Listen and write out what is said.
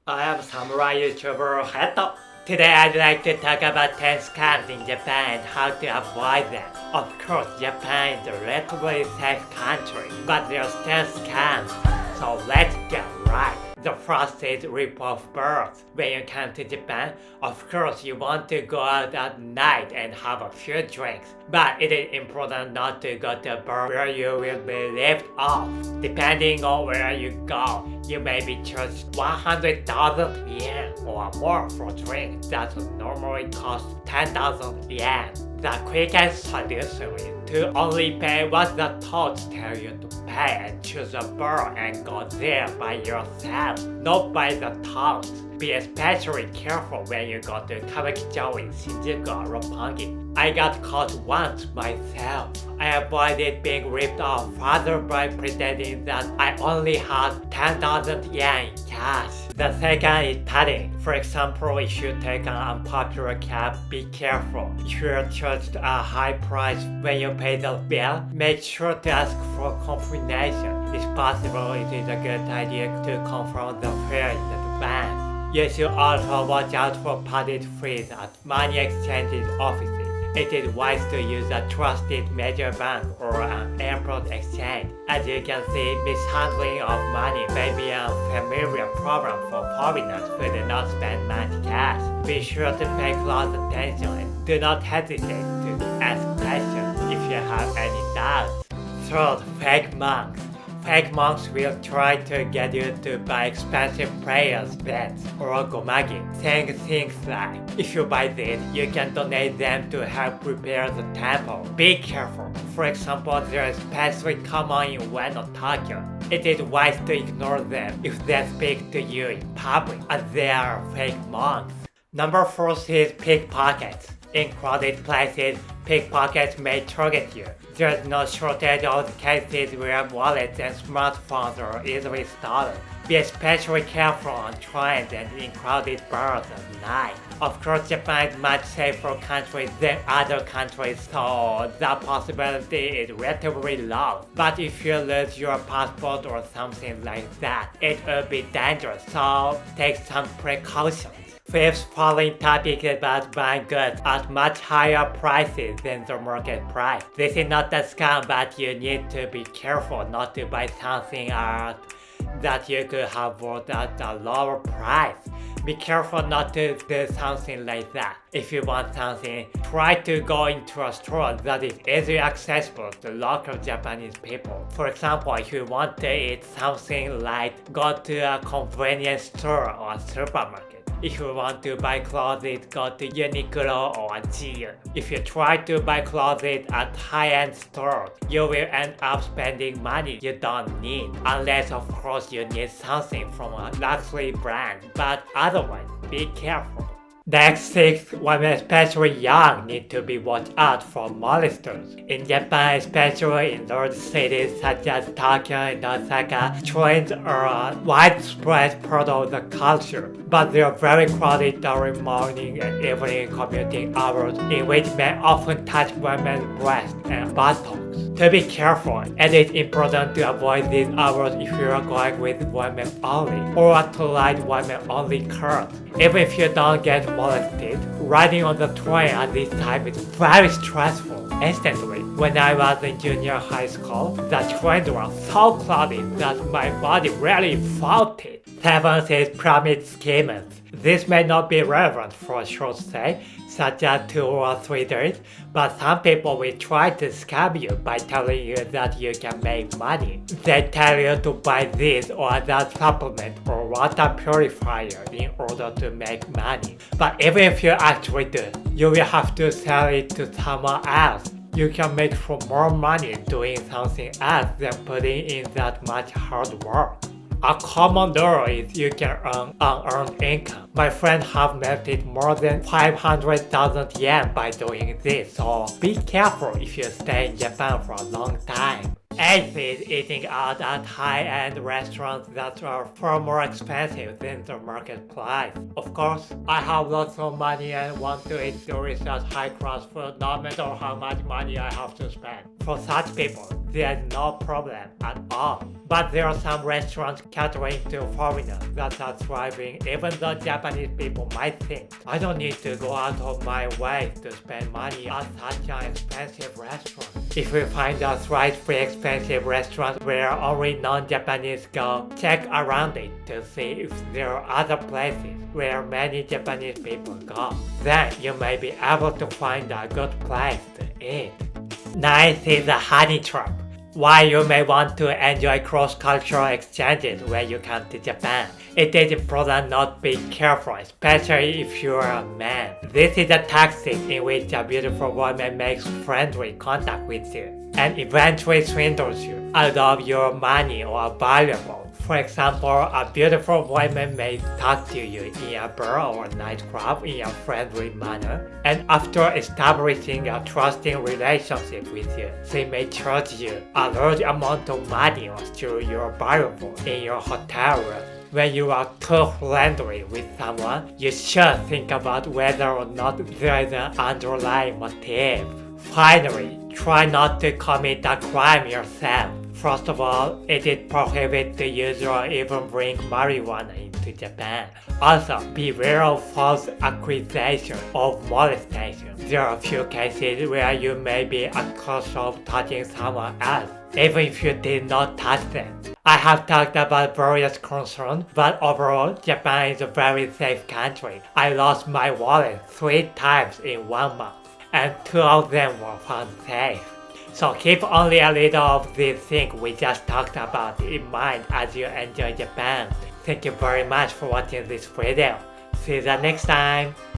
I am samurai YouTuber Hato. Today I'd like to talk about 10 scams in Japan and how to avoid them. Of course, Japan is a relatively safe country, but there are still scams, so let's get right. The first is rip-off birds. When you come to Japan, of course you want to go out at night and have a few drinks. But it is important not to go to a bar where you will be left off. Depending on where you go, you may be charged 100,000 yen or more for drinks that would normally cost 10,000 yen. The quickest solution is to only pay what the toads tell you to pay and choose a bar and go there by yourself, not by the toads. Be especially careful when you go to Kabukicho in Shinjuku or Roppongi. I got caught once myself. I avoided being ripped off further by pretending that I only had 10,000 yen in cash. The second is padding. For example, if you take an unpopular cab, be careful. If you are charged a high price when you pay the bill, make sure to ask for confirmation. If possible, it is a good idea to confirm the fare in advance. You should also watch out for padded fees at money exchange offices. It is wise to use a trusted major bank or an airport exchange. As you can see, mishandling of money may be a familiar problem for foreigners who do not spend much cash. Be sure to pay close attention and do not hesitate to ask questions if you have any doubts. Third, fake monks. Fake monks will try to get you to buy expensive prayers beds or gomagi, saying things like, if you buy this, you can donate them to help prepare the temple. Be careful. For example, there is especially common in Ueno, Tokyo. It is wise to ignore them if they speak to you in public, as they are fake monks. Number 4 is pickpockets. In crowded places, pickpockets may target you. There's no shortage of cases where wallets and smartphones are easily stolen. Be especially careful on trains and in crowded bars at night. Of course, Japan is a much safer country than other countries, so the possibility is relatively low. But if you lose your passport or something like that, it will be dangerous, so take some precautions. Fifth following topic is about buying goods at much higher prices than the market price. This is not a scam, but you need to be careful not to buy something that you could have bought at a lower price. Be careful not to do something like that. If you want something, try to go into a store that is easily accessible to local Japanese people. For example, if you want to eat something light, go to a convenience store or a supermarket. If you want to buy clothes, go to Uniqlo or G. If you try to buy clothes at high-end stores, you will end up spending money you don't need. Unless of course you need something from a luxury brand, but otherwise, be careful. Next, 6, women especially young need to be watched out for molesters. In Japan, especially in large cities such as Tokyo and Osaka, trains are a widespread part of the culture, but they are very crowded during morning and evening commuting hours, in which men often touch women's breasts and buttocks. To be careful, it is important to avoid these hours if you are going with women only, or to ride women-only cars. Even if you don't get molested, riding on the train at this time is very stressful. Instantly, when I was in junior high school, the trains were so crowded that my body really felt it. 7th is pyramid schemes. This may not be relevant for a short stay, such as 2 or 3 days, but some people will try to scam you by telling you that you can make money. They tell you to buy this or that supplement or water purifier in order to make money. But even if you actually do, you will have to sell it to someone else. You can make for more money doing something else than putting in that much hard work. A common rule is you can earn unearned income. My friends have made more than 500,000 yen by doing this, so be careful if you stay in Japan for a long time. 8th is eating out at high-end restaurants that are far more expensive than the market price. Of course, I have lots of money and want to eat delicious high-class food no matter how much money I have to spend. For such people, there's no problem at all. But there are some restaurants catering to foreigners that are thriving, even though Japanese people might think, I don't need to go out of my way to spend money at such an expensive restaurant. If you find a slightly expensive restaurant where only non-Japanese go, check around it to see if there are other places where many Japanese people go. Then you may be able to find a good place to eat. Ninth is the honey trap. While you may want to enjoy cross-cultural exchanges when you come to Japan, it is important not to be careful, especially if you are a man. This is a tactic in which a beautiful woman makes friendly contact with you and eventually swindles you out of your money or valuables. For example, a beautiful woman may talk to you in a bar or nightclub in a friendly manner, and after establishing a trusting relationship with you, she may charge you a large amount of money or steal your valuables in your hotel room. When you are too friendly with someone, you should think about whether or not there is an underlying motive. Finally, try not to commit a crime yourself. First of all, it is prohibited to use or even bring marijuana into Japan. Also, beware of false accusation of molestation. There are a few cases where you may be accused of touching someone else, even if you did not touch them. I have talked about various concerns, but overall, Japan is a very safe country. I lost my wallet 3 times in 1 month, and 2 of them were found safe. So keep only a little of these things we just talked about in mind as you enjoy Japan. Thank you very much for watching this video. See you the next time.